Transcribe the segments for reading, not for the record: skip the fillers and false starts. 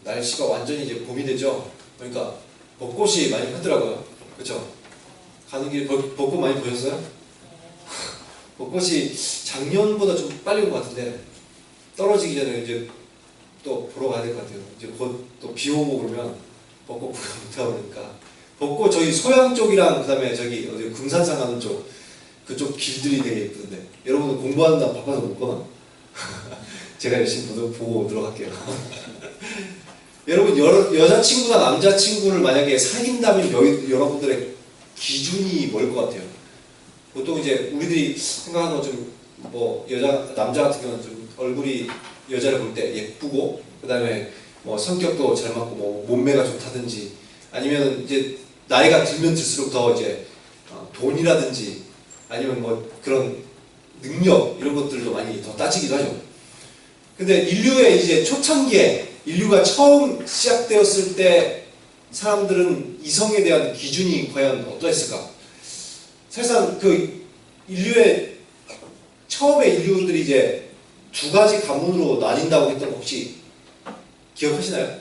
날씨가 완전히 이제 봄이 되죠. 그러니까 벚꽃이 많이 폈더라고요. 그렇죠? 가는 길에 벚꽃 많이 보셨어요? 벚꽃이 작년보다 좀 빨리 온 것 같은데 떨어지기 전에 이제 또 보러 가야 될 것 같아요. 이제 곧 또 비 오고 그러면 벚꽃 구경 못하고 그러니까 벚꽃 저희 소양 쪽이랑 그다음에 저기 어디 금산산 가는 쪽 그쪽 길들이 되게 예쁘던데 여러분은 공부한다 바빠서 못 보나? 제가 열심히 보고 들어갈게요. 여러분 여자친구나 남자친구를 만약에 사귄다면 여러분들의 기준이 뭘 것 같아요? 보통 이제 우리들이 생각하는 건 좀 뭐 남자 같은 경우는 좀 얼굴이 여자를 볼 때 예쁘고 그 다음에 뭐 성격도 잘 맞고 뭐 몸매가 좋다든지 아니면 이제 나이가 들면 들수록 더 이제 돈이라든지 아니면 뭐 그런 능력 이런 것들도 많이 더 따지기도 하죠. 근데 인류의 이제 초창기에 인류가 처음 시작되었을 때 사람들은 이성에 대한 기준이 과연 어떠했을까? 사실상 그 인류의 처음에 인류들이 이제 두 가지 가문으로 나뉜다고 했던 거 혹시 기억하시나요?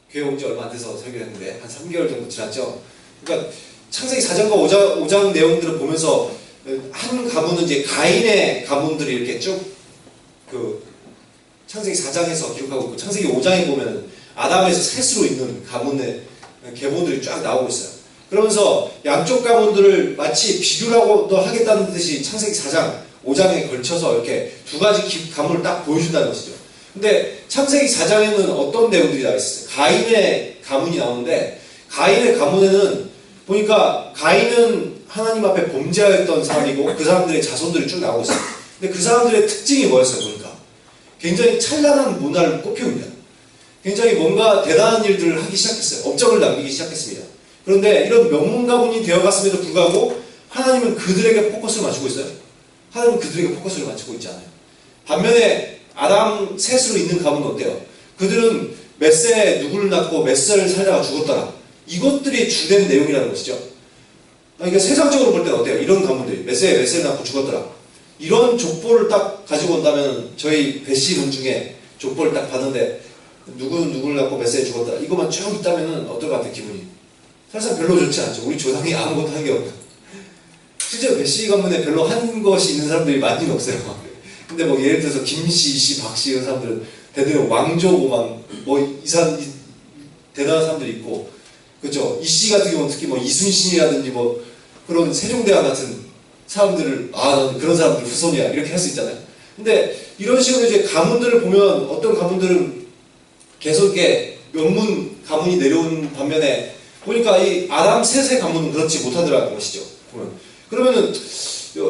교회 온 지 얼마 안 돼서 설교를 했는데 한 3개월 정도 지났죠. 그러니까 창세기 4장과 5장 내용들을 보면서 한 가문은 이제 가인의 가문들이 이렇게 쭉 그 창세기 4장에서 기록하고 있고 창세기 5장에 보면 아담에서 셋으로 있는 가문의 계보들이 쫙 나오고 있어요. 그러면서 양쪽 가문들을 마치 비교라고도 하겠다는 듯이 창세기 4장, 5장에 걸쳐서 이렇게 두 가지 가문을 딱 보여준다는 것이죠. 근데 창세기 4장에는 어떤 내용들이 나와 있어요? 가인의 가문이 나오는데 가인의 가문에는 보니까 가인은 하나님 앞에 범죄하였던 사람이고 그 사람들의 자손들이 쭉 나오고 있어요. 근데 그 사람들의 특징이 뭐였어요? 보니까 굉장히 찬란한 문화를 꽃피웁니다. 굉장히 뭔가 대단한 일들을 하기 시작했어요. 업적을 남기기 시작했습니다. 그런데 이런 명문가문이 되어갔음에도 불구하고 하나님은 그들에게 포커스를 맞추고 있어요. 하나님은 그들에게 포커스를 맞추고 있지 않아요. 반면에 아담 셋으로 있는 가문은 어때요? 그들은 몇 세에 누구를 낳고 몇 살을 살다가 죽었더라. 이것들이 주된 내용이라는 것이죠. 그러니까 세상적으로 볼 때는 어때요? 이런 가문들이 몇 세에 몇 세를 낳고 죽었더라. 이런 족보를 딱 가지고 온다면 저희 배씨문 중에 족보를 딱 봤는데 누구는 누구를 낳고 몇 세에 죽었더라. 이것만 쭉 있다면 어떨 것 같아요? 기분이. 사실상 별로 좋지 않죠. 우리 조상이 아무것도 한 게 없고. 실제로 배씨 가문에 별로 한 것이 있는 사람들이 많이는 없어요. 근데 뭐 예를 들어서 김씨, 이씨, 박씨 이런 사람들은 대대로 왕조고 뭐 대단한 사람들이 있고 그렇죠. 이씨 같은 경우는 특히 뭐 이순신이라든지 뭐 그런 세종대왕 같은 사람들을 난 그런 사람들 후손이야 이렇게 할 수 있잖아요. 근데 이런 식으로 이제 가문들을 보면 어떤 가문들은 계속 이렇게 명문 가문이 내려온 반면에 보니까 이 아담 셋의 가문은 그렇지 못하더라는 것이죠. 보면 그러면은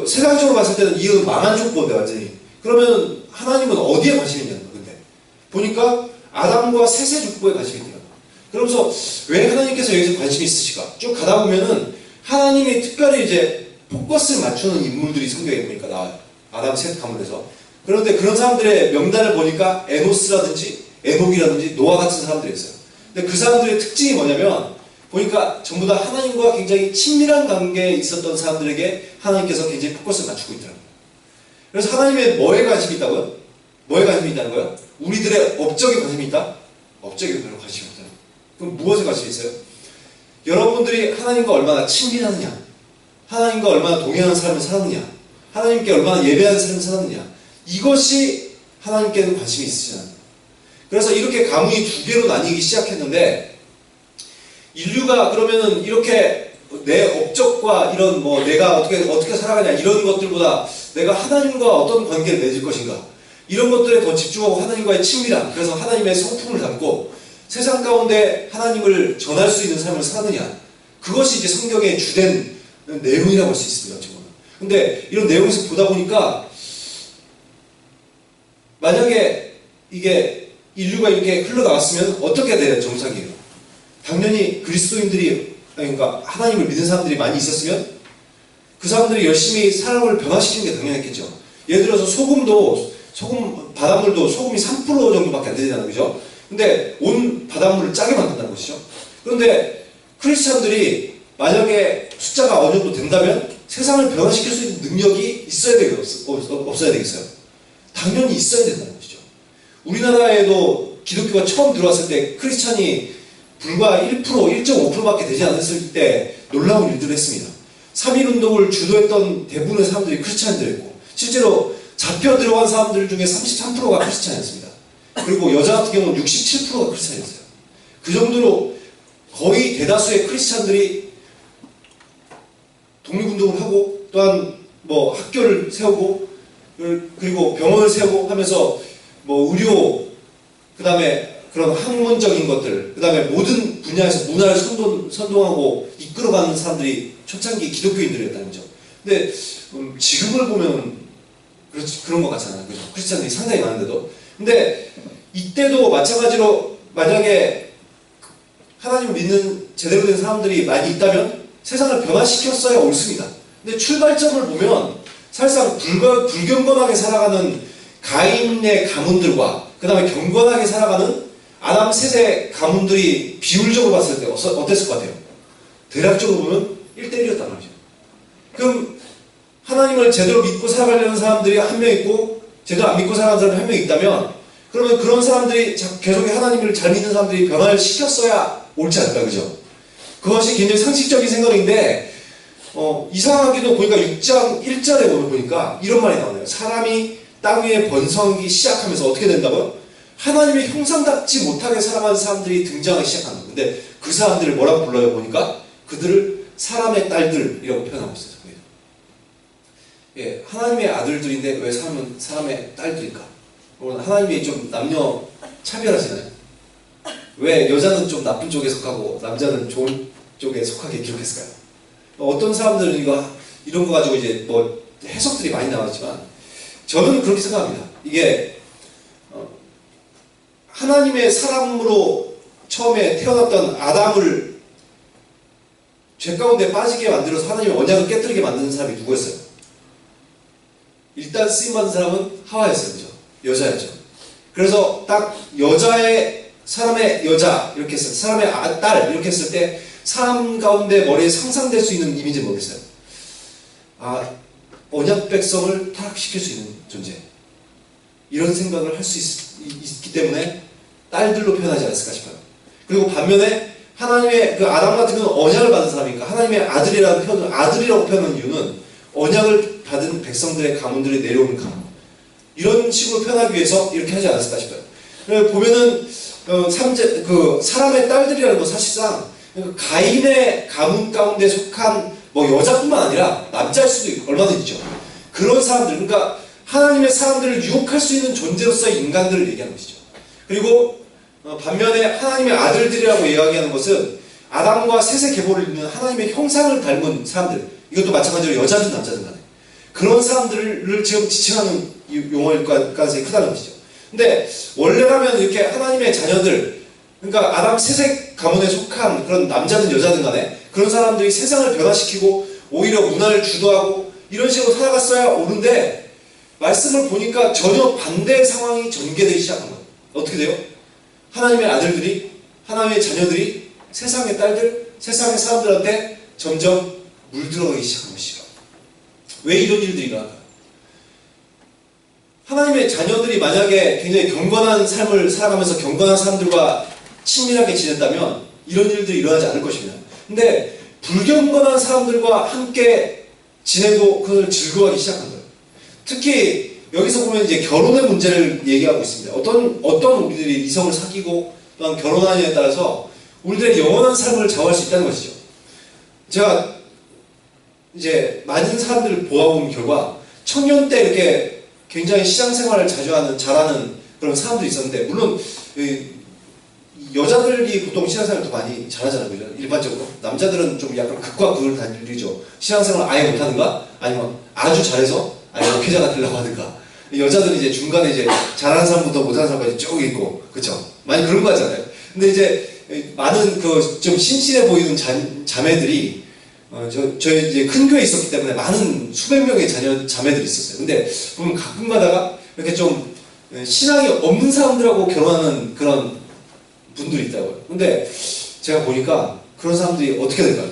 세상적으로 봤을 때는 이건 망한 족보인데 완전히. 그러면 하나님은 어디에 관심이 있냐는 거예요. 근데 보니까 아담과 셋의 족보에 관심이 있더라고요. 그러면서 왜 하나님께서 여기서 관심이 있으실까? 쭉 가다 보면은 하나님이 특별히 이제 포커스를 맞추는 인물들이 성경에 보니까 나와요. 아담 셋 가문에서. 그런데 그런 사람들의 명단을 보니까 에노스라든지 에녹이라든지 노아 같은 사람들이 있어요. 근데 그 사람들의 특징이 뭐냐면 보니까 전부 다 하나님과 굉장히 친밀한 관계에 있었던 사람들에게 하나님께서 굉장히 포커스를 맞추고 있더라고요. 그래서 하나님의 뭐에 관심이 있다고요? 뭐에 관심이 있다는 거예요? 우리들의 업적에 관심이 있다? 업적에 별로 관심이 없잖아요. 그럼 무엇에 관심이 있어요? 여러분들이 하나님과 얼마나 친밀하느냐, 하나님과 얼마나 동행하는 삶을 살았느냐, 하나님께 얼마나 예배하는 삶을 살았느냐, 이것이 하나님께는 관심이 있으시잖아요. 그래서 이렇게 가문이 두 개로 나뉘기 시작했는데 인류가 그러면은 이렇게 내 업적과 이런 뭐 내가 어떻게 살아가냐 이런 것들보다 내가 하나님과 어떤 관계를 맺을 것인가 이런 것들에 더 집중하고 하나님과의 친밀함, 그래서 하나님의 성품을 담고 세상 가운데 하나님을 전할 수 있는 삶을 사느냐, 그것이 이제 성경의 주된 내용이라고 할 수 있습니다. 어찌 보면. 근데 이런 내용에서 보다 보니까 만약에 이게 인류가 이렇게 흘러나갔으면 어떻게 해야 돼요? 정상이에요. 당연히 그리스도인들이, 그러니까 하나님을 믿는 사람들이 많이 있었으면 그 사람들이 열심히 사람을 변화시키는 게 당연했겠죠. 예를 들어서 바닷물도 소금이 3% 정도밖에 안 되잖아요. 그죠? 근데 온 바닷물을 짜게 만든다는 것이죠. 그런데 크리스찬들이 만약에 숫자가 어느 정도 된다면 세상을 변화시킬 수 있는 능력이 있어야 되겠어요? 없어야 되겠어요? 당연히 있어야 된다는 것이죠. 우리나라에도 기독교가 처음 들어왔을 때 크리스찬이 불과 1%, 1.5%밖에 되지 않았을 때 놀라운 일들을 했습니다. 3.1운동을 주도했던 대부분의 사람들이 크리스찬들이었고 실제로 잡혀 들어간 사람들 중에 33%가 크리스찬이었습니다. 그리고 여자 같은 경우는 67%가 크리스찬이었어요. 그 정도로 거의 대다수의 크리스찬들이 독립운동을 하고 또한 뭐 학교를 세우고 그리고 병원을 세우고 하면서 뭐 의료 그 다음에 그런 학문적인 것들 그 다음에 모든 분야에서 문화를 선동하고 이끌어가는 사람들이 초창기 기독교인들이었다는 거죠. 근데 지금을 보면 그런 것 같잖아요. 그죠? 크리스찬들이 상당히 많은데도. 근데 이때도 마찬가지로 만약에 하나님을 믿는 제대로 된 사람들이 많이 있다면 세상을 변화시켰어야 옳습니다. 근데 출발점을 보면 사실상 불경건하게 살아가는 가인의 가문들과 그 다음에 경건하게 살아가는 아담 셋의 가문들이 비율적으로 봤을 때 어땠을 것 같아요? 대략적으로 보면 1대1이었단 말이죠. 그럼 하나님을 제대로 믿고 살아가려는 사람들이 한 명 있고 제대로 안 믿고 살아가는 사람이 한 명 있다면 그러면 그런 사람들이 계속 하나님을 잘 믿는 사람들이 변화를 시켰어야 옳지 않을까, 그죠? 그것이 굉장히 상식적인 생각인데 이상하게도 보니까 6장 1절에 보니까 이런 말이 나오네요. 사람이 땅 위에 번성하기 시작하면서 어떻게 된다고요? 하나님의 형상답지 못하게 살아가는 사람들이 등장하기 시작한다. 근데 그 사람들을 뭐라고 불러요? 보니까 그들을 사람의 딸들이라고 표현하고 있어요. 예, 하나님의 아들들인데 왜 사람의 딸들일까? 하나님이 좀 남녀 차별하시나요? 왜 여자는 좀 나쁜 쪽에 속하고 남자는 좋은 쪽에 속하게 기록했을까요? 어떤 사람들은 이런 거 가지고 이제 뭐 해석들이 많이 나왔지만 저는 그렇게 생각합니다. 이게 하나님의 사람으로 처음에 태어났던 아담을 죄 가운데 빠지게 만들어서 하나님의 언약을 깨뜨리게 만드는 사람이 누구였어요? 일단 쓰임받은 사람은 하와였어요. 그죠? 여자였죠. 그래서 딱 사람의 여자 이렇게 했을 때, 사람의 딸 이렇게 했을 때 사람 가운데 머리에 상상될 수 있는 이미지는 뭐겠어요? 언약 백성을 타락시킬 수 있는 존재. 이런 생각을 할 수 있기 때문에 딸들로 표현하지 않았을까 싶어요. 그리고 반면에 하나님의 그 아담 같은 경우는 언약을 받은 사람이니까 하나님의 아들이라고 표현하는 이유는 언약을 받은 백성들의 가문들이 내려오는 가문. 이런 식으로 표현하기 위해서 이렇게 하지 않았을까 싶어요. 보면은 사람의 딸들이라는 건 사실상 가인의 가문 가운데 속한 뭐 여자뿐만 아니라 남자일 수도 있고 얼마든지 있죠. 그런 사람들, 그러니까 하나님의 사람들을 유혹할 수 있는 존재로서의 인간들을 얘기하는 것이죠. 그리고 반면에 하나님의 아들들이라고 이야기하는 것은 아담과 셋의 계보를 잇는 하나님의 형상을 닮은 사람들, 이것도 마찬가지로 여자든 남자든 간에 그런 사람들을 지금 지칭하는 용어일 가능성이 크다는 것이죠. 근데 원래라면 이렇게 하나님의 자녀들, 그러니까 아담 셋의 가문에 속한 그런 남자든 여자든 간에 그런 사람들이 세상을 변화시키고 오히려 문화를 주도하고 이런 식으로 살아갔어야 옳은데 말씀을 보니까 전혀 반대의 상황이 전개되기 시작한 거예요. 어떻게 돼요? 하나님의 아들들이, 하나님의 자녀들이 세상의 딸들, 세상의 사람들한테 점점 물들어가기 시작한 것이죠. 왜 이런 일들이 일어날까요? 하나님의 자녀들이 만약에 굉장히 경건한 삶을 살아가면서 경건한 사람들과 친밀하게 지냈다면 이런 일들이 일어나지 않을 것입니다. 근데 불경건한 사람들과 함께 지내고 그것을 즐거워하기 시작한 거예요. 특히 여기서 보면 이제 결혼의 문제를 얘기하고 있습니다. 어떤 우리들이 이성을 사귀고 또한 결혼하느냐에 따라서 우리들의 영원한 삶을 좌우할 수 있다는 것이죠. 제가 이제 많은 사람들을 보아본 결과 청년 때 이렇게 굉장히 시장생활을 잘하는 그런 사람들이 있었는데 물론 여자들이 보통 신앙생활을 더 많이 잘하잖아요. 그죠? 일반적으로. 남자들은 좀 약간 극과 극을 달리죠. 신앙생활을 아예 못하든가, 아니면 아주 잘해서, 아예 목회자가 되려고 하든가. 여자들은 이제 중간에 이제 잘하는 사람부터 못하는 사람까지 쭉 있고, 그쵸? 많이 그런 거 하잖아요. 근데 이제 많은 좀 신실해 보이는 자매들이, 저희 이제 큰 교회에 있었기 때문에 많은 수백 명의 자매들이 있었어요. 근데 보면 가끔 가다가 이렇게 좀 신앙이 없는 사람들하고 결혼하는 그런 분들이 있다고요. 근데 제가 보니까 그런 사람들이 어떻게 될까요?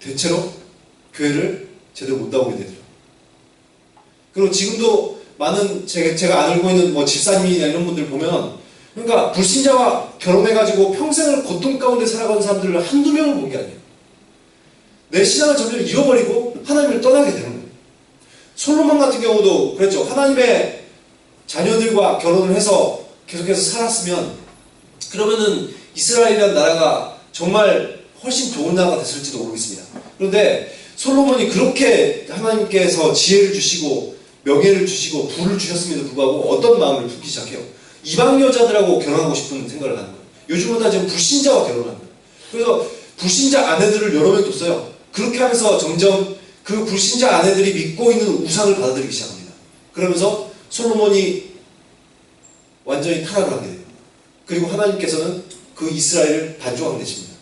대체로 교회를 제대로 못 나오게 되더라고요. 그리고 지금도 많은 제가 알고 있는 뭐 집사님이나 이런 분들 보면 그러니까 불신자와 결혼해가지고 평생을 고통 가운데 살아가는 사람들을 한두 명을 본 게 아니에요. 내 신앙을 점점 잃어버리고 하나님을 떠나게 되는 거예요. 솔로몬 같은 경우도 그랬죠. 하나님의 자녀들과 결혼을 해서 계속해서 살았으면 그러면은 이스라엘이라는 나라가 정말 훨씬 좋은 나라가 됐을지도 모르겠습니다. 그런데 솔로몬이 그렇게 하나님께서 지혜를 주시고 명예를 주시고 부를 주셨음에도 불구하고 어떤 마음을 품기 시작해요. 이방 여자들하고 결혼하고 싶은 생각을 하는 거예요. 요즘은 다 지금 불신자와 결혼하는 거예요. 그래서 불신자 아내들을 여러 명 뒀어요. 그렇게 하면서 점점 그 불신자 아내들이 믿고 있는 우상을 받아들이기 시작합니다. 그러면서 솔로몬이 완전히 타락을 하게 돼요. 그리고 하나님께서는 그 이스라엘을 반종하게 되십니다.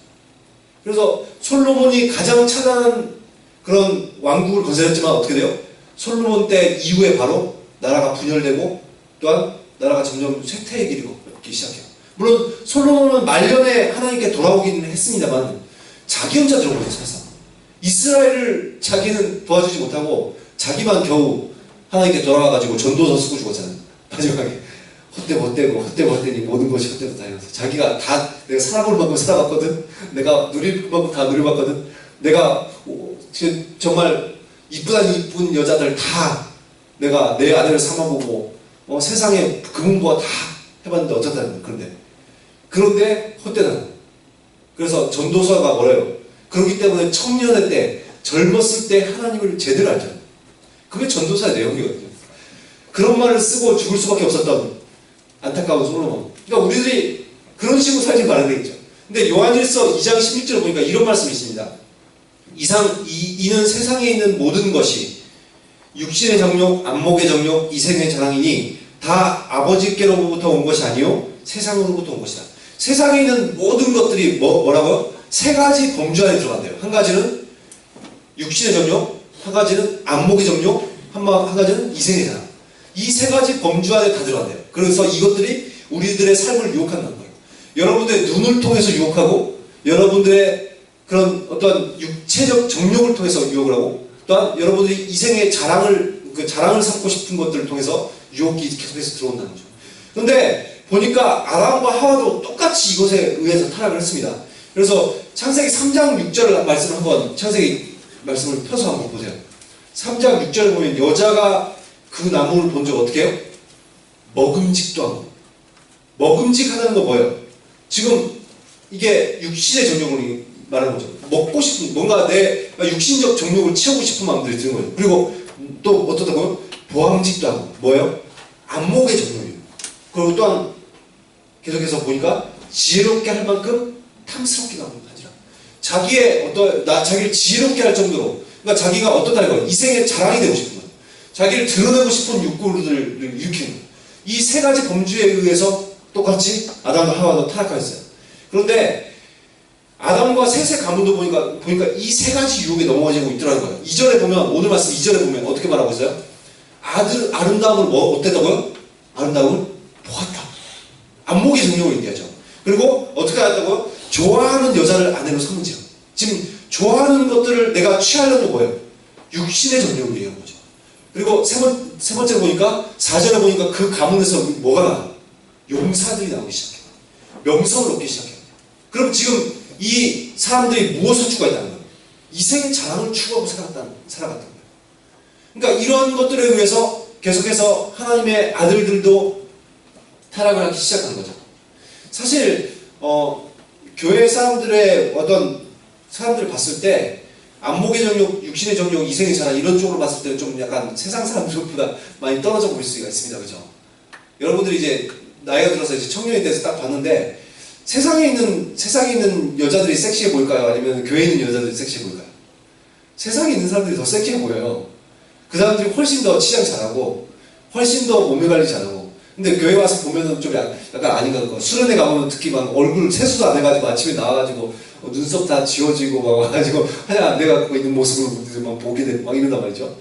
그래서 솔로몬이 가장 찬란한 그런 왕국을 건설했지만 어떻게 돼요? 솔로몬 때 이후에 바로 나라가 분열되고 또한 나라가 점점 쇠퇴의 길을 걷기 시작해요. 물론 솔로몬은 말년에 하나님께 돌아오기는 했습니다만 자기 혼자 들어오는 세상. 이스라엘을 자기는 도와주지 못하고 자기만 겨우 하나님께 돌아와가지고 전도서 쓰고 죽었잖아요. 마지막에 헛되고 모든 것이 헛되고 다녀서 자기가 다 내가 살아볼 만큼 살아봤거든. 내가 누릴 만큼 다 누려봤거든. 내가 정말 이쁜 여자들 다 내가 내 아내를 삼아보고 세상에 금은보화 다 해봤는데 어쩌다는 그런데 헛되다는. 그래서 전도서가 뭐래요? 그렇기 때문에 청년의 때 젊었을 때 하나님을 제대로 알잖아요. 그게 전도서의 내용이거든요. 그런 말을 쓰고 죽을 수밖에 없었던 안타까운 솔로몬. 그러니까 우리들이 그런 식으로 살지 말아야 되겠죠. 근데 요한일서 2장 16절을 보니까 이런 말씀이 있습니다. 이는 세상에 있는 모든 것이 육신의 정욕, 안목의 정욕, 이생의 자랑이니 다 아버지께로부터 온 것이 아니요 세상으로부터 온 것이다. 세상에 있는 모든 것들이 뭐라고요? 세 가지 범주 안에 들어간대요. 한 가지는 육신의 정욕, 한 가지는 안목의 정욕, 한 가지는 이생의 자랑. 이 세 가지 범주 안에 다 들어간대요. 그래서 이것들이 우리들의 삶을 유혹한다는 거예요. 여러분들의 눈을 통해서 유혹하고 여러분들의 그런 어떤 육체적 정욕을 통해서 유혹을 하고 또한 여러분들이 이생의 자랑을 삼고 싶은 것들을 통해서 유혹이 계속해서 들어온다는 거죠. 그런데 보니까 아담과 하와도 똑같이 이것에 의해서 타락을 했습니다. 그래서 창세기 3장 6절 말씀을 한번 창세기 말씀을 펴서 한번 보세요. 3장 6절을 보면 여자가 그 나무를 본 적 어떻게 해요? 먹음직도 하고. 먹음직하다는 거 뭐예요? 지금 이게 육신의 정욕을 말하는 거죠. 먹고 싶은 뭔가 내 육신적 정욕을 채우고 싶은 마음들이 드는 거예요. 그리고 또 어떻다고요? 보암직도 하고. 뭐예요? 안목의 정욕이에요. 그리고 또한 계속해서 보니까 지혜롭게 할 만큼 탐스럽게 하지라. 자기를 지혜롭게 할 정도로, 그러니까 자기가 어떻다는 거예요? 이생의 자랑이 되고 싶은 거예요. 자기를 드러내고 싶은 욕구를 일으키는 거예요. 이 세 가지 범주에 의해서 똑같이 아담과 하와도 타락하였어요. 그런데 아담과 셋의 가문도 보니까 이 세 가지 유혹에 넘어가지고 있더라는 거예요. 2절에 보면, 오늘 말씀 2절에 보면 어떻게 말하고 있어요? 아름다움을 어땠다고요? 아름다움을 보았다. 안목의 정욕을 얘기하죠. 그리고 어떻게 하였다고요? 좋아하는 여자를 아내로 삼지요. 지금 좋아하는 것들을 내가 취하려는 뭐예요? 육신의 정욕을 얘기하는 거죠. 그리고 세 번째로 보니까 4절에 보니까 그 가문에서 뭐가 나와요? 용사들이 나오기 시작해요. 명성을 얻기 시작해요. 그럼 지금 이 사람들이 무엇을 추구했다는 거예요? 이생의 자랑을 추구하고 살아갔던 거예요. 그러니까 이런 것들에 의해서 계속해서 하나님의 아들들도 타락을 하기 시작하는 거죠. 사실 교회 사람들의 어떤 사람들을 봤을 때 안목의 정욕, 육신의 정욕, 이생의 자랑 이런 쪽으로 봤을 때는 좀 약간 세상 사람들보다 많이 떨어져 보일 수가 있습니다. 그죠? 여러분들이 이제 나이가 들어서 이제 청년이 돼서 딱 봤는데 세상에 있는 여자들이 섹시해 보일까요? 아니면 교회에 있는 여자들이 섹시해 보일까요? 세상에 있는 사람들이 더 섹시해 보여요. 그 사람들이 훨씬 더 치장 잘하고 훨씬 더 몸매 관리 잘하고. 근데 교회 와서 보면은 좀 약간 아닌가 그거. 수련회 가보면 특히 막 얼굴 세수도 안 해가지고 아침에 나와가지고 눈썹 다 지워지고 막 와가지고 하얀 안 돼갖고 있는 모습을 막 보게 되고 막 이런단 말이죠.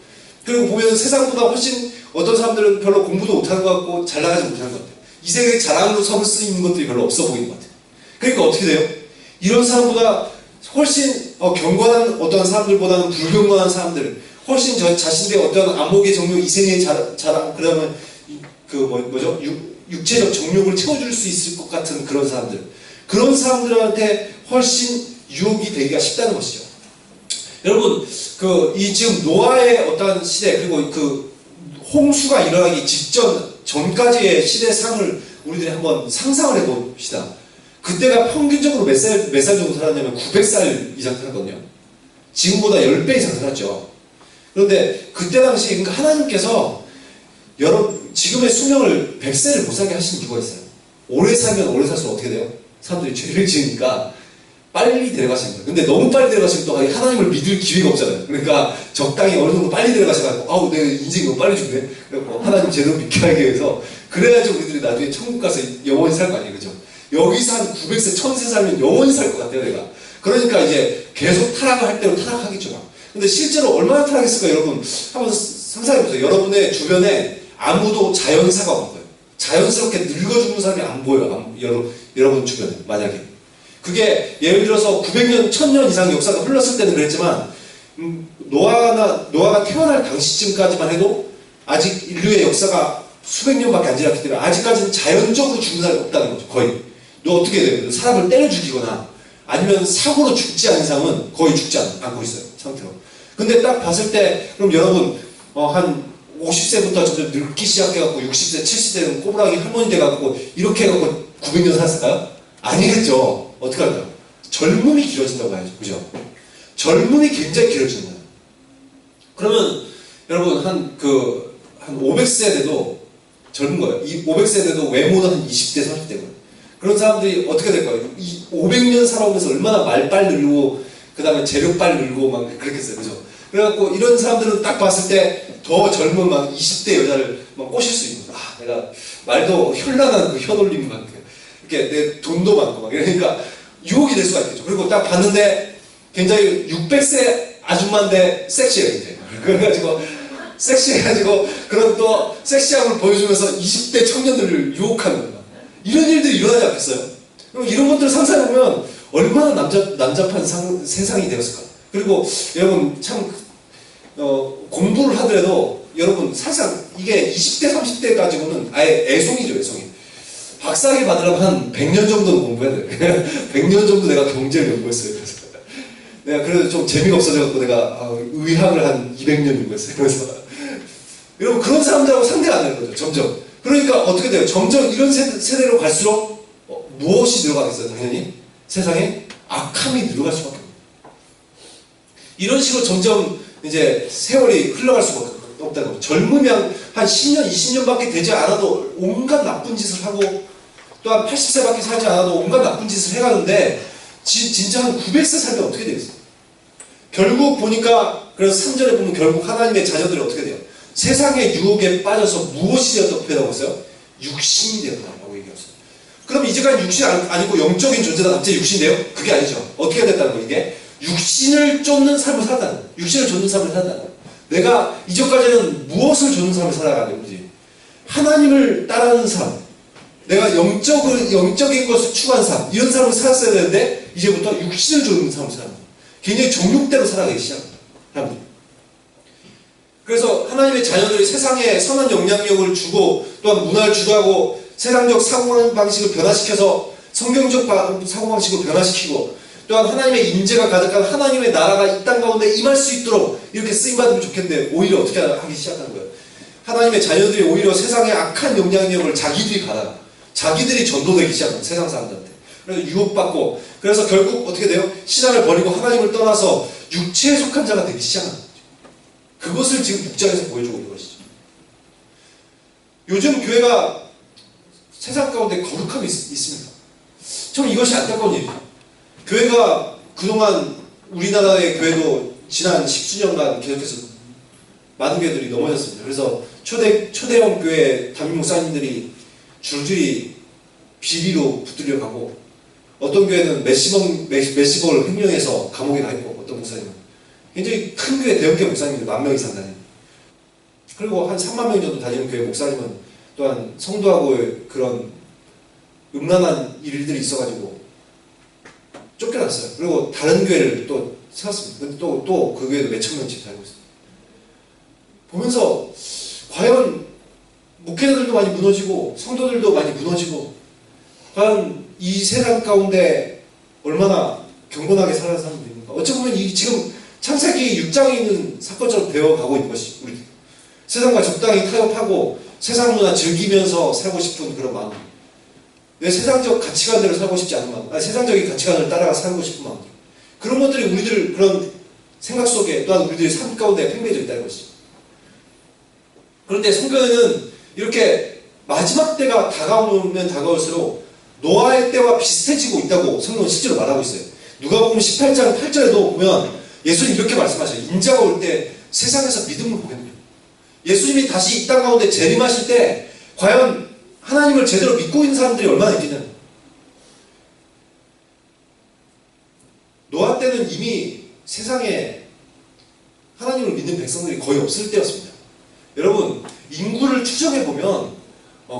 그리고 보면 세상보다 훨씬 어떤 사람들은 별로 공부도 못하는 것 같고 잘 나가지 못하는 것 같아요. 이 세상에 자랑으로 삼을 수 있는 것들이 별로 없어 보이는 것 같아요. 그러니까 어떻게 돼요? 이런 사람보다 훨씬 경건한 어떤 사람들보다는 불경건한 사람들, 훨씬 자신들의 어떤 안목의 정욕, 이생의 자랑, 그러면 뭐죠? 육체적 정욕을 채워줄 수 있을 것 같은 그런 사람들, 그런 사람들한테 훨씬 유혹이 되기가 쉽다는 것이죠. 여러분, 이 지금 노아의 어떤 시대, 그리고 그 홍수가 일어나기 전까지의 시대상을 우리들이 한번 상상을 해봅시다. 그때가 평균적으로 몇 살 정도 살았냐면 900살 이상 살았거든요. 지금보다 10배 이상 살았죠. 그런데 그때 당시 그러니까 하나님께서 지금의 수명을 100세를 못 살게 하신 이유가 있어요. 오래 살면 오래 살수록 어떻게 돼요? 사람들이 죄를 지으니까 빨리 데려가시는 거예요. 근데 너무 빨리 데려가시면 또 하나님을 믿을 기회가 없잖아요. 그러니까 적당히 어느 정도 빨리 데려가셔가지고 아우 내 인생이 너무 빨리 죽네. 그래서 하나님 제대로 믿게 하기 위해서 그래야지 우리들이 나중에 천국 가서 영원히 살 거 아니에요. 그죠? 여기서 한 900세, 1000세 살면 영원히 살 것 같아요, 내가. 그러니까 이제 계속 타락을 할 대로 타락하겠죠. 근데 실제로 얼마나 타락했을까, 여러분? 한번 상상해보세요. 여러분의 주변에 아무도 자연사가 없는 거예요. 자연스럽게 늙어 죽는 사람이 안 보여요. 여러분 주변에, 만약에. 그게 예를 들어서 900년, 1000년 이상 역사가 흘렀을 때는 그랬지만, 노아가 태어날 당시쯤까지만 해도 아직 인류의 역사가 수백 년밖에 안 지났기 때문에 아직까지는 자연적으로 죽는 사람이 없다는 거죠, 거의. 너 어떻게 해야 돼요? 사람을 때려 죽이거나 아니면 사고로 죽지 않은 이상은 거의 죽지 않고 있어요, 상태로. 근데 딱 봤을 때, 그럼 여러분, 한 50세부터 점점 늙기 시작해갖고 60세, 70세는 꼬부라기 할머니 돼갖고 이렇게 해갖고 900년 살았을까요? 아니겠죠. 어떻게 할까요? 젊음이 길어진다고 봐야죠. 그죠? 젊음이 굉장히 길어지는 거예요. 그러면 여러분, 한 500세 돼도 젊은 거예요. 이 500세 돼도 외모는 한 20대, 30대고요. 그런 사람들이 어떻게 될까요? 500년 살아오면서 얼마나 말빨 늘고, 그 다음에 재력빨 늘고, 막 그렇겠어요. 그죠? 그래갖고 이런 사람들은 딱 봤을 때 더 젊은 막 20대 여자를 막 꼬실 수 있는 거야. 내가 말도 현란한 그 혀돌림이 막 이렇게 내 돈도 많고 막 이러니까 유혹이 될 수가 있겠죠. 그리고 딱 봤는데 굉장히 600세 아줌마인데 섹시해, 이제. 그래가지고 섹시해가지고 그런 또 섹시함을 보여주면서 20대 청년들을 유혹하는 거야. 이런 일들이 일어나지 않겠어요? 그럼 이런 것들을 상상해보면 얼마나 난잡한 세상이 되었을까. 그리고 여러분 참 공부를 하더라도 여러분 사실상 이게 20대 30대 가지고는 아예 애송이죠, 애송이. 박사학위 받으려면 한 100년 정도는 공부해야 돼. 100년 정도 내가 경제를 연구했어요. 그래서 내가 그래도 좀 재미가 없어져갖고 내가 의학을 한 200년 연구했어요. 그래서 여러분 그런 사람들하고 상대가 안 되는 거죠, 점점. 그러니까 어떻게 돼요? 점점 이런 세대로 갈수록 무엇이 늘어가겠어요? 당연히 세상에 악함이 늘어갈 수밖에 없어요. 이런 식으로 점점 이제 세월이 흘러갈 수밖에 없다는 거죠. 젊으면 한 10년, 20년밖에 되지 않아도 온갖 나쁜 짓을 하고 또한 80세밖에 살지 않아도 온갖 나쁜 짓을 해가는데 진짜 한 900세 살면 어떻게 되겠어요? 결국 보니까 그래서 3절에 보면 결국 하나님의 자녀들이 어떻게 돼요? 세상의 유혹에 빠져서 무엇이 되었다고 했어요? 육신이 되었다고 얘기했어요. 그럼 이제까지 육신이 아니고 영적인 존재다 갑자기 육신이돼요? 그게 아니죠. 어떻게 됐다는 거예요? 이게 육신을 쫓는 삶을 살았다는 거예요. 육신을 쫓는 삶을 살았다는 거예요. 내가 이전까지는 무엇을 쫓는 삶을 살아가는 거지? 하나님을 따르는 삶, 내가 영적인 것을 추구하는 삶, 이런 삶을 살았어야 되는데 이제부터 육신을 쫓는 삶을 살아가는 거예요. 굉장히 정욕대로 살아가기 시작합니다. 사람들이. 그래서 하나님의 자녀들이 세상에 선한 영향력을 주고 또한 문화를 주도하고 세상적 사고방식을 변화시켜서 성경적 사고방식을 변화시키고 또한 하나님의 인재가 가득한 하나님의 나라가 이 땅 가운데 임할 수 있도록 이렇게 쓰임받으면 좋겠는데 오히려 어떻게 하기 시작하는 거예요? 하나님의 자녀들이 오히려 세상의 악한 영향력을 자기들이 받아 자기들이 전도되기 시작합니다. 세상 사람들한테. 그래서 유혹받고 그래서 결국 어떻게 돼요? 신앙을 버리고 하나님을 떠나서 육체에 속한 자가 되기 시작합니다. 그것을 지금 6장에서 보여주고 있는 것이죠. 요즘 교회가 세상 가운데 거룩함이 있습니다. 참 이것이 안타까운 일이죠. 교회가 그동안 우리나라의 교회도 지난 10주년간 계속해서 많은 교회들이 넘어졌습니다. 그래서 초대형 교회 담임 목사님들이 줄줄이 비리로 붙들려 가고 어떤 교회는 몇십억을 횡령해서 감옥에 가 있고 어떤 목사님은 굉장히 큰 교회 대형교회 목사님들 10,000명 이상 다니는 그리고 한 3만 명 정도 다니는 교회 목사님은 또한 성도하고의 그런 음란한 일들이 있어가지고 쫓겨났어요. 그리고 다른 교회를 또 세웠습니다. 근데 또 그 교회도 몇천 명씩 다니고 있어요. 보면서 과연 목회자들도 많이 무너지고 성도들도 많이 무너지고 과연 이 세상 가운데 얼마나 경건하게 살아가는 사람들입니까? 어찌 보면 이 지금 창세기 6장에 있는 사건처럼 되어가고 있는 것이 우리 세상과 적당히 타협하고 세상 문화 즐기면서 살고 싶은 그런 마음, 내 세상적 가치관대로 살고 싶지 않은 마음, 세상적인 가치관을 따라가 살고 싶은 마음, 그런 것들이 우리들 그런 생각 속에 또한 우리들의 삶 가운데 팽배해져 있다는 것이죠. 그런데 성경에는 이렇게 마지막 때가 다가오면 다가올수록 노아의 때와 비슷해지고 있다고 성경은 실제로 말하고 있어요. 누가복음 18장 8절에도 보면 예수님 이렇게 말씀하셔요. 인자가 올 때 세상에서 믿음을 보겠느냐. 예수님이 다시 이 땅 가운데 재림하실 때 과연 하나님을 제대로 믿고 있는 사람들이 얼마나 있겠냐. 노아 때는 이미 세상에 하나님을 믿는 백성들이 거의 없을 때였습니다. 여러분, 인구를 추정해보면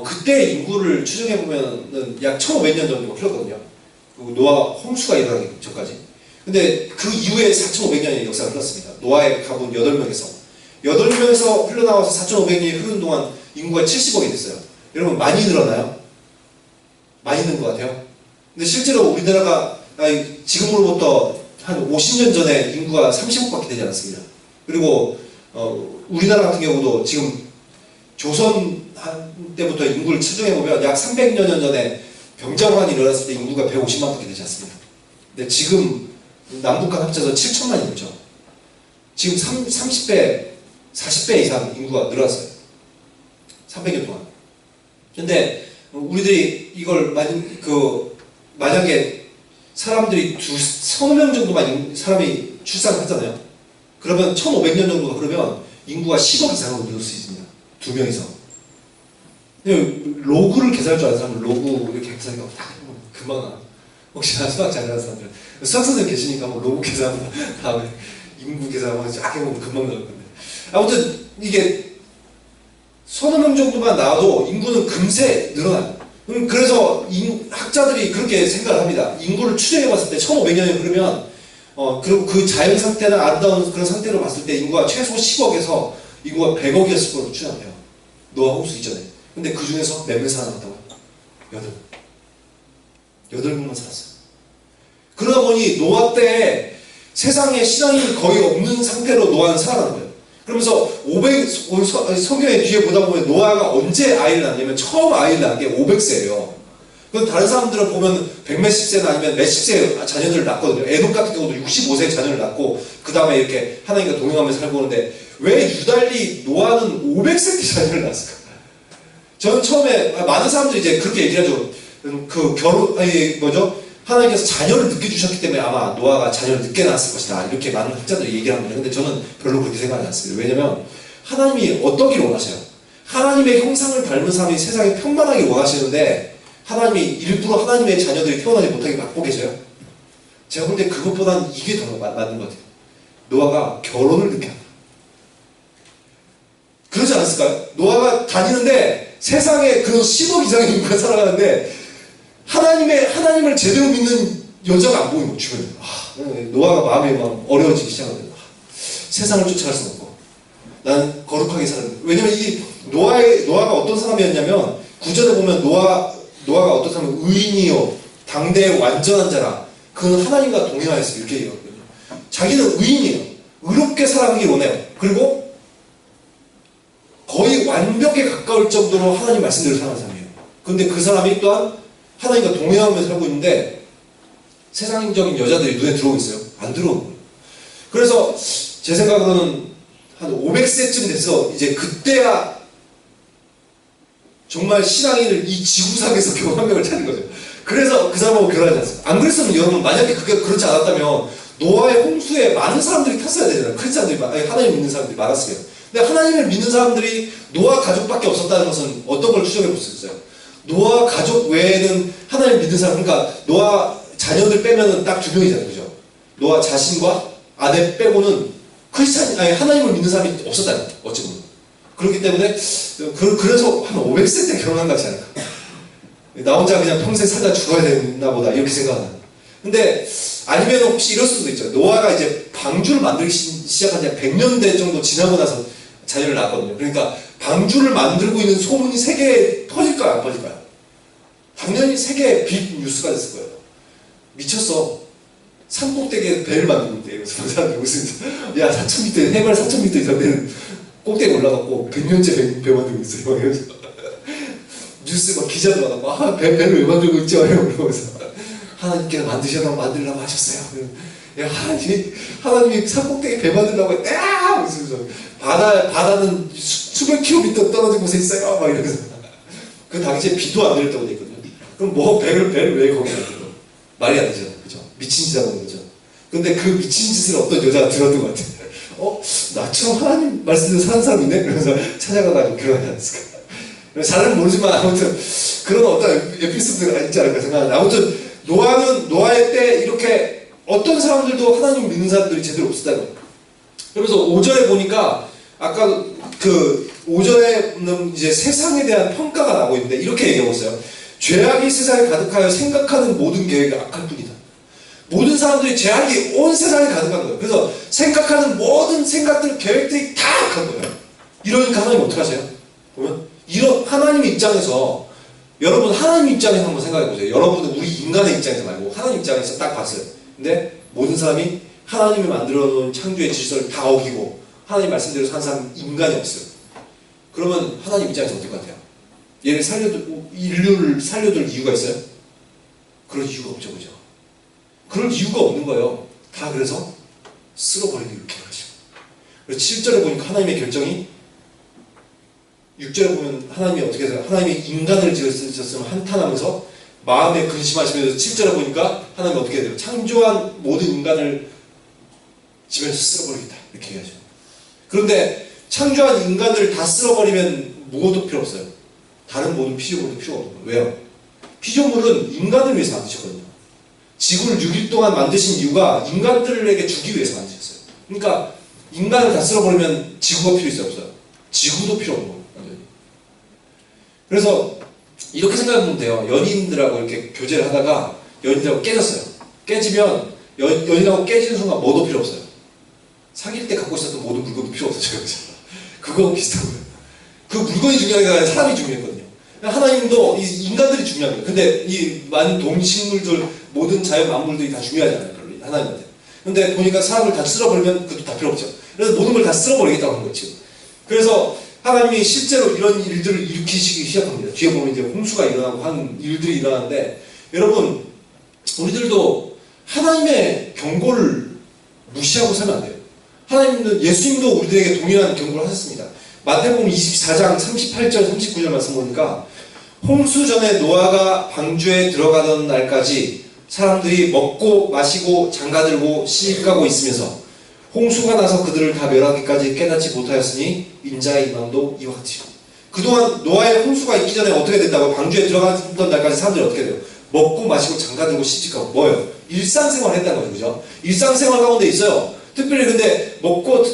그때 인구를 추정해보면 약 1500년 정도가 흘렀거든요. 노아 홍수가 일어나기 전까지. 근데 그 이후에 4500년의 역사가 흘렀습니다. 노아의 가문 8명에서 흘러나와서 4500년이 흐른 동안 인구가 70억이 됐어요. 여러분, 많이 늘었나요? 많이 는 것 같아요. 근데 실제로 우리나라가 지금으로부터 한 50년 전에 인구가 30억밖에 되지 않았습니다. 그리고 우리나라 같은 경우도 지금 조선 때부터 인구를 추정해보면 약 300여 년 전에 병자호란이 일어났을 때 인구가 150만밖에 되지 않습니다. 근데 지금 남북한 합쳐서 7천만이 넘죠. 지금 30배, 40배 이상 인구가 늘었어요. 300년 동안. 근데 우리들이 이걸 만약에 사람들이 서너 명 정도만 사람이 출산을 하잖아요. 그러면 1500년 정도가 그러면 인구가 10억 이상으로 늘을 수 있습니다. 2명이서. 로그를 계산할 줄 아는 사람은 로그 이렇게 계산하니까 금방 나. 혹시나 수학 잘하는 사람들. 수학 선생님 계시니까 뭐 로그 계산 다음에 인구 계산하면 쫙 해보면 금방 나올 건데. 아무튼 이게 서너 명 정도만 나와도 인구는 금세 늘어나요. 그래서 학자들이 그렇게 생각을 합니다. 인구를 추정해봤을 때 1500년이 그러면 그리고 그 자연 상태나 아름다운 그런 상태로 봤을 때 인구가 최소 10억에서 인구가 100억이었을 걸로 추정해요. 노아 홍수 이전에. 근데 그 중에서 몇 명 살아남았다고요? 8명만 살았어요. 그러다 보니 노아 때 세상에 신앙이 거의 없는 상태로 노아는 살아난 거예요. 그러면서 성경의 뒤에 보다 보면 노아가 언제 아이를 낳냐면 처음 아이를 낳은 게 500세예요. 그럼 다른 사람들은 보면 100몇십 세나 아니면 몇십 세 자녀들을 낳거든요. 에녹 같은 경우도 65세 자녀를 낳고 그 다음에 이렇게 하나님과 동행하면서 살고 오는데 왜 유달리 노아는 500세 때 자녀를 낳았을까? 저는 처음에 많은 사람들이 이제 그렇게 얘기하죠. 하나님께서 자녀를 늦게 주셨기 때문에 아마 노아가 자녀를 늦게 낳았을 것이다. 이렇게 많은 학자들이 얘기를 합니다. 근데 저는 별로 그렇게 생각하지 않습니다. 왜냐면 하나님이 어떠기를 원하셔요? 하나님의 형상을 닮은 사람이 세상에 평안하게 원하시는데 하나님이 일부러 하나님의 자녀들이 태어나지 못하게 막고 계세요? 제가 볼 때 그것보다는 이게 더 맞는 것 같아요. 노아가 결혼을 늦게 한다. 그러지 않았을까요? 노아가 다니는데 세상에 그런 10억 이상의 인구가 살아가는데 하나님을 제대로 믿는 여자가 안 보이고 주변에. 노아가 마음이 어려워지기 시작하거든요. 세상을 쫓아갈 수는 없고 난 거룩하게 살아야 돼. 왜냐면 이 노아가 어떤 사람이었냐면 구절에 보면 노아가 어떤 사람은 의인이요 당대의 완전한 자라 그는 하나님과 동행하였어 이렇게 얘기하거든요. 자기는 의인이에요. 의롭게 살아가길 원해요. 그리고 거의 완벽에 가까울 정도로 하나님 말씀대로 사는 사람이에요. 그런데 그 사람이 또한 하나님과 동행하면서 살고 있는데 세상적인 여자들이 눈에 들어오고 있어요? 안 들어오는 거예요. 그래서 제 생각으로는 한 500세쯤 돼서 이제 그때야 정말 신앙인을 이 지구상에서 겨우 한 명을 찾는 거죠. 그래서 그 사람하고 결혼하지 않습니다. 안 그랬으면 여러분 만약에 그게 그렇지 않았다면 노아의 홍수에 많은 사람들이 탔어야 되잖아요. 크리스찬들이 하나님 믿는 사람들이 많았어요. 근데 하나님을 믿는 사람들이 노아 가족밖에 없었다는 것은 어떤 걸 추정해 볼 수 있어요? 노아 가족 외에는 하나님 믿는 사람, 그러니까 노아 자녀들 빼면은 딱 2명이잖아요. 그죠? 노아 자신과 아내 빼고는 하나님을 믿는 사람이 없었다는 거예요. 어찌 보면. 그렇기 때문에, 그래서 한 500세 때 결혼한 것 같지 않을까? 나 혼자 그냥 평생 살다 죽어야 되나 보다. 이렇게 생각하는. 근데, 아니면 혹시 이럴 수도 있죠. 노아가 이제 방주를 만들기 시작한 지 100년 대 정도 지나고 나서 자녀를 낳았거든요. 그러니까 방주를 만들고 있는 소문이 세계에 퍼질까요? 안 퍼질까요? 당연히 세계의 빅 뉴스가 됐을 거예요. 미쳤어. 산꼭대기에 배를 만들고 있대. 그래서 그 사람들이 웃으면서 야 4,000m 해발 4,000m 이상 되는 꼭대기 올라갔고 100년째 배 만들고 있어요. 이러면서 뉴스 막 기자들 와갖고 아 배를 왜 만들고 있죠? 이러면서 하나님께서 만들려고 하셨어요. 야 하나님이 산꼭대기 배 만들려고 했대. 웃으면서 바다는 수백 킬로미터 떨어진 곳에 있어요. 막 이러면서 그 당시에 비도 안 내렸다고 돼 있거든요. 그럼 뭐 배를 왜 거기 만들어? 말이 안 되잖아요. 그죠? 미친 짓 하는 거죠. 근데 그 미친 짓을 어떤 여자가 들었던 것 같아요. 나처럼 하나님 말씀대로 사는 사람이네? 그러면서 찾아가가지고 결혼하지 않았을까. 잘은 모르지만 아무튼 그런 어떤 에피소드가 있지 않을까 생각하는데 아무튼 노아의 때 이렇게 어떤 사람들도 하나님 믿는 사람들이 제대로 없었다는 거예요. 그래서 5절에 보니까 아까 그 5절에는 이제 세상에 대한 평가가 나오고 있는데 이렇게 얘기하고 있어요. 죄악이 세상에 가득하여 생각하는 모든 계획이 악할 뿐이다. 모든 사람들이 죄악이 온 세상에 가득한 거예요. 그래서 생각하는 모든 생각들, 계획들이 다 악한 거예요. 이러니까 하나님 어떡하세요? 보면 이런 하나님 입장에서 여러분 하나님 입장에서 한번 생각해 보세요. 여러분은 우리 인간의 입장에서 말고 하나님 입장에서 딱 봤어요. 근데 모든 사람이 하나님이 만들어 놓은 창조의 질서를 다 어기고 하나님 말씀대로 사는 사람 인간이 없어요. 그러면 하나님 입장에서 어떨 것 같아요? 얘를 인류를 살려둘 이유가 있어요? 그럴 이유가 없죠, 그죠? 그럴 이유가 없는 거예요. 다 그래서 쓸어버리고 이렇게 가지고. 그래서 7절에 보니까 하나님의 결정이 6절에 보면 하나님이 어떻게 해서 하나님이 인간을 지으셨으면 한탄하면서 마음에 근심하시면서 7절에 보니까 하나님이 어떻게 해야 돼요? 창조한 모든 인간을 집에서 쓸어버리겠다 이렇게 얘기하죠. 그런데 창조한 인간을 다 쓸어버리면 무엇도 필요 없어요. 다른 모든 피조물도 필요가 없는 거예요. 왜요? 피조물은 인간을 위해서 만드셨거든요. 지구를 6일 동안 만드신 이유가 인간들에게 주기 위해서 만드셨어요. 그러니까 인간을 다 쓸어버리면 지구가 필요 있어요? 없어요? 지구도 필요 없는 거예요. 그래서 이렇게 생각하면 돼요. 연인들하고 이렇게 교제를 하다가 연인들하고 깨졌어요. 깨지면 연인하고 깨지는 순간 뭐도 필요 없어요. 사귈 때 갖고 있었던 모든 물건도 필요 없어요. 그거 비슷한 거예요. 그 물건이 중요한 게 아니라 사람이 중요했거든요. 하나님도 인간들이 중요한 거예요. 근데 이 많은 동식물들 모든 자연 만물들이 다 중요하잖아요. 하나님한테. 근데 보니까 사람을 다 쓸어버리면 그것도 다 필요 없죠. 그래서 모든 걸 다 쓸어버리겠다고 하는 거죠. 그래서 하나님이 실제로 이런 일들을 일으키시기 시작합니다. 뒤에 보면 이제 홍수가 일어나고 하는 일들이 일어나는데 여러분 우리들도 하나님의 경고를 무시하고 살면 안 돼요. 하나님은 예수님도 우리들에게 동일한 경고를 하셨습니다. 마태복음 24장 38절 39절 말씀 보니까 홍수 전에 노아가 방주에 들어가던 날까지 사람들이 먹고 마시고 장가들고 시집가고 있으면서 홍수가 나서 그들을 다 멸하기까지 깨닫지 못하였으니 인자의 임함도 이와 같이. 그동안 노아의 홍수가 있기 전에 어떻게 됐다고? 방주에 들어가던 날까지 사람들이 어떻게 돼요? 먹고 마시고 장가들고 시집가고 뭐예요? 일상생활 했다는 거죠. 그죠? 일상생활 가운데 있어요. 특별히 근데 먹고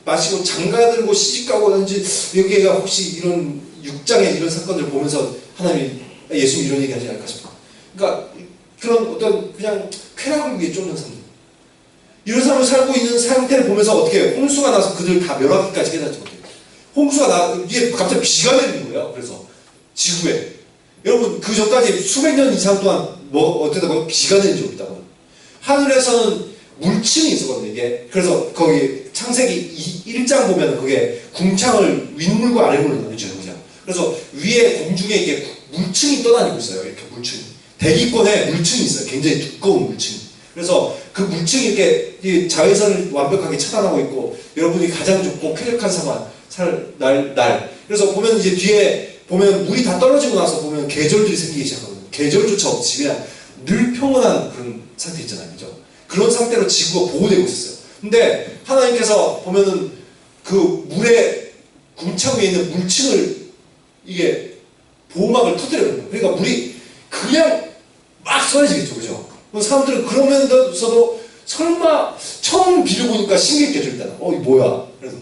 마시고 장가들고 시집가고 하는지 여기가 혹시 이런 6장의 이런 사건들을 보면서 하나님이 예수님 이런 얘기 하지 않을까 싶어요. 그러니까 그런 어떤 그냥 쾌락을 위해 쫓는 사람들. 이런 사람을 살고 있는 상태를 보면서 어떻게 해요? 홍수가 나서 그들 다 멸하기까지 깨닫지 못해요. 홍수가 이게 갑자기 비가 내리는 거예요. 그래서 지구에. 여러분 그 전까지 수백 년 이상 동안 어쨌든 비가 내린 적이 있다고. 하늘에서는 물층이 있었거든요. 이게. 그래서 거기 창세기 1장 보면 그게 궁창을 윗물과 아랫물로 나누죠. 그래서 위에 공중에 이게 물층이 떠다니고 있어요. 이렇게 물층이. 대기권에 물층이 있어요. 굉장히 두꺼운 물층이. 그래서 그 물층이 이렇게 자외선을 완벽하게 차단하고 있고 여러분이 가장 좋고 쾌적한 상황 날. 그래서 보면 이제 뒤에 보면 물이 다 떨어지고 나서 보면 계절들이 생기기 시작하거든요. 계절조차 없이 그냥 늘 평온한 그런 상태 있잖아요. 그죠? 그런 상태로 지구가 보호되고 있었어요. 근데 하나님께서 보면은 그 물의 궁창 위에 있는 물층을 이게 보호막을 터뜨려요. 그러니까 물이 그냥 막 쏟아지겠죠. 그죠? 사람들은 그러면서도 설마 처음 비를 보니까 신기했겠죠. 일단 이거 뭐야? 그래서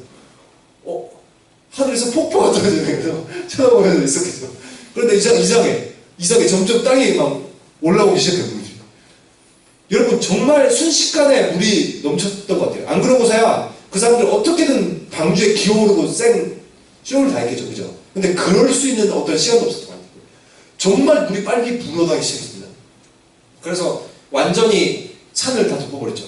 하늘에서 폭포가 떨어지는 거예요. 쳐다보면서 있었겠죠. 그런데 이상해. 점점 땅이 막 올라오기 시작해요. 물이. 여러분 정말 순식간에 물이 넘쳤던 것 같아요. 안 그러고서야 그 사람들 어떻게든 방주에 기어오르고 최선을 다했겠죠, 그죠? 근데 그럴 수 있는 어떤 시간도 없었던 것 같아요. 정말 물이 빨리 불어나기 시작했습니다. 그래서 완전히 산을 다 덮어버렸죠.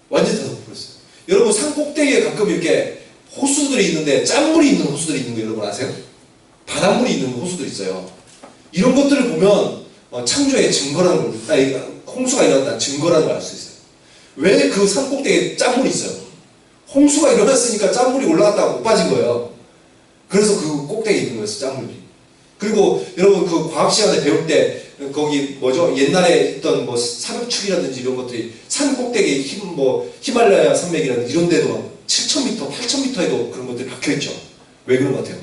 완전히 다 덮어버렸어요. 여러분 산 꼭대기에 가끔 이렇게 호수들이 있는데 짠물이 있는 호수들이 있는 거 여러분 아세요? 바닷물이 있는 호수들이 있어요. 이런 것들을 보면 창조의 증거라는 걸, 아니, 홍수가 일어났다는 증거라는 걸 알 수 있어요. 왜 그 산 꼭대기에 짠물이 있어요? 홍수가 일어났으니까 짠물이 올라갔다가 못 빠진 거예요. 그래서 그 꼭대기에 있는 거였어요, 짠물이. 그리고 여러분 그 과학 시간에 배울 때 거기 뭐죠? 옛날에 있던 뭐 사벽축이라든지 이런 것들이 산 꼭대기에 히말라야 산맥이라든지 이런 데도 7,000m, 8,000m에도 그런 것들이 박혀있죠. 왜 그런 것 같아요?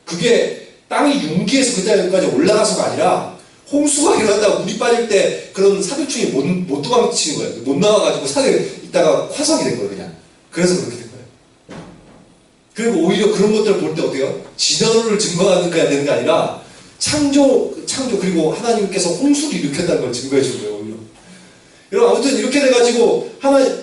그게 땅이 융기해서 그때까지 올라가서가 아니라 홍수가 일어난다고 물이 빠질 때 그런 사벽축이 못 도망치는 거예요. 못 나와가지고 산에 있다가 화석이 된 거예요, 그냥. 그래서 그렇게 된 거예요. 그리고 오히려 그런 것들을 볼 때 어때요? 진화론을 증거하는 게 되는 게 아니라 창조 그리고 하나님께서 홍수를 일으켰다는 걸 증거해 주는 거예요, 오히려. 여러분 아무튼 이렇게 돼가지고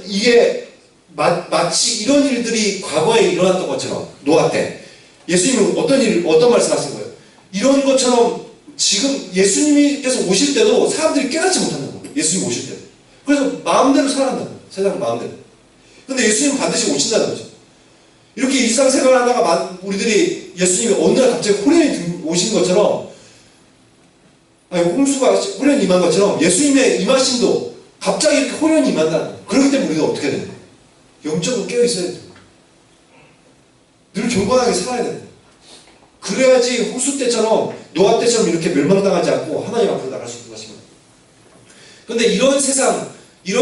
이게 마치 이런 일들이 과거에 일어났던 것처럼 노아 때 예수님은 어떤 말씀하신 거예요? 이런 것처럼 지금 예수님께서 오실 때도 사람들이 깨닫지 못한다는 거예요. 예수님 오실 때도. 그래서 마음대로 살아간다는 거예요. 세상 마음대로. 근데 예수님은 반드시 오신다는 거죠. 이렇게 일상생활 하다가 우리들이 예수님이 어느 날 갑자기 호련히 오신 것처럼, 아니 홍수가 호련히 임한 것처럼 예수님의 임하심도 갑자기 이렇게 호련히 임한다는 거예요. 그렇기 때문에 우리가 어떻게 되는 거예요? 영적으로 깨어있어야 돼요. 늘 경건하게 살아야 돼요. 그래야지 홍수 때처럼 노아 때처럼 이렇게 멸망당하지 않고 하나님 앞으로 나갈 수 있는 것입니다. 그런데 이런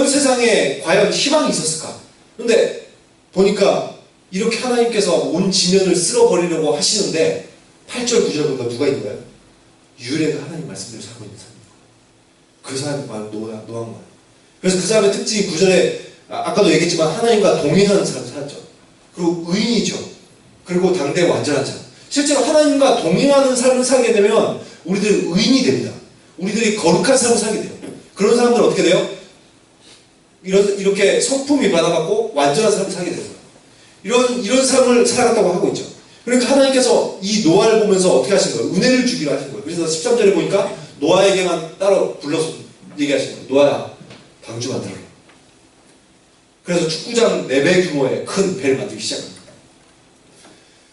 세상에 과연 희망이 있었을까? 그런데 보니까 이렇게 하나님께서 온 지면을 쓸어버리려고 하시는데 8절 9절 보니까 누가 있는 거예요? 유래가 하나님 말씀대로 살고 있는 사람입니다. 그 사람이 바로 노아인 거예요. 그래서 그 사람의 특징이 9절에 아까도 얘기했지만 하나님과 동행하는 사람이 살았죠. 그리고 의인이죠. 그리고 당대 완전한 자. 실제로 하나님과 동행하는 삶을 살게 되면 우리들은 의인이 됩니다. 우리들이 거룩한 삶을 살게 돼요. 그런 사람들은 어떻게 돼요? 이렇게 성품이 받아갖고 완전한 삶을 살게 되는 거예요. 이런 삶을 살아갔다고 하고 있죠. 그러니까 하나님께서 이 노아를 보면서 어떻게 하신 거예요? 은혜를 주기로 하신 거예요. 그래서 13절에 보니까 노아에게만 따로 불러서 얘기하신 거예요. 노아야, 방주 만들어. 그래서 축구장 4배 규모의 큰 배를 만들기 시작합니다.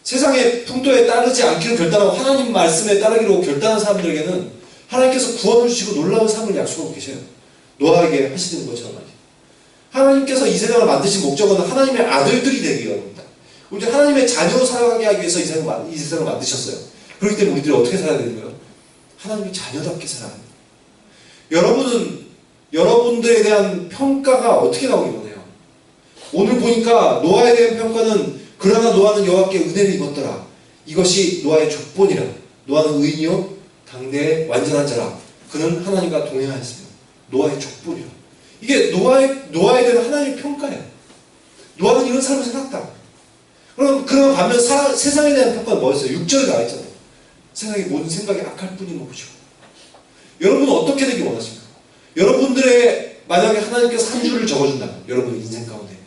세상의 풍토에 따르지 않기로 결단하고 하나님 말씀에 따르기로 결단한 사람들에게는 하나님께서 구원을 주시고 놀라운 삶을 약속하고 계셔요. 노아에게 하시는 것처럼 말이에요. 하나님께서 이 세상을 만드신 목적은 하나님의 아들들이 되기 위함입니다. 우리 하나님의 자녀로 살아가게 하기 위해서 이 세상을 만드셨어요. 그렇기 때문에 우리들이 어떻게 살아야 되는 거예요? 하나님의 자녀답게 살아야 돼요. 여러분들에 대한 평가가 어떻게 나오기 원해요? 오늘 보니까 노아에 대한 평가는 그러나 노아는 여호와께 은혜를 입었더라. 이것이 노아의 족본이라. 노아는 의인이요 당대의 완전한 자라. 그는 하나님과 동행하였으며 노아의 족본이라. 이게 노아에 대한 하나님의 평가예요. 노아는 이런 삶을 살았다. 그럼 반면 세상에 대한 평가는 뭐였어요? 6절에 나와 있잖아요. 세상의 모든 생각이 악할 뿐인 것이고. 여러분은 어떻게 되길 원하십니까? 여러분들의 만약에 하나님께서 한 줄을 적어준다면 여러분의 인생 가운데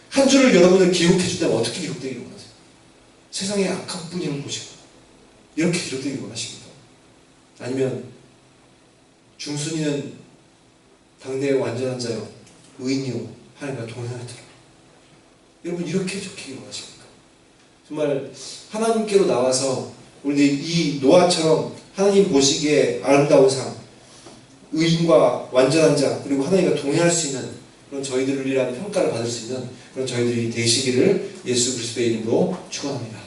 한 줄을 여러분을 기록해준다면 어떻게 기록되기를 원하세요? 세상에 악한 뿐인 것이고 이렇게 기록되기를 원하십니까? 아니면 중순이는 당대의 완전한 자요 의인이요 하나님과 동행하더라. 여러분 이렇게 적히기를 원하십니까? 정말 하나님께로 나와서 우리 이 노아처럼 하나님 보시기에 아름다운 삶, 의인과 완전한 자, 그리고 하나님과 동행할 수 있는 그런 저희들이라는 평가를 받을 수 있는 그런 저희들이 되시기를 예수 그리스도의 이름으로 축원합니다.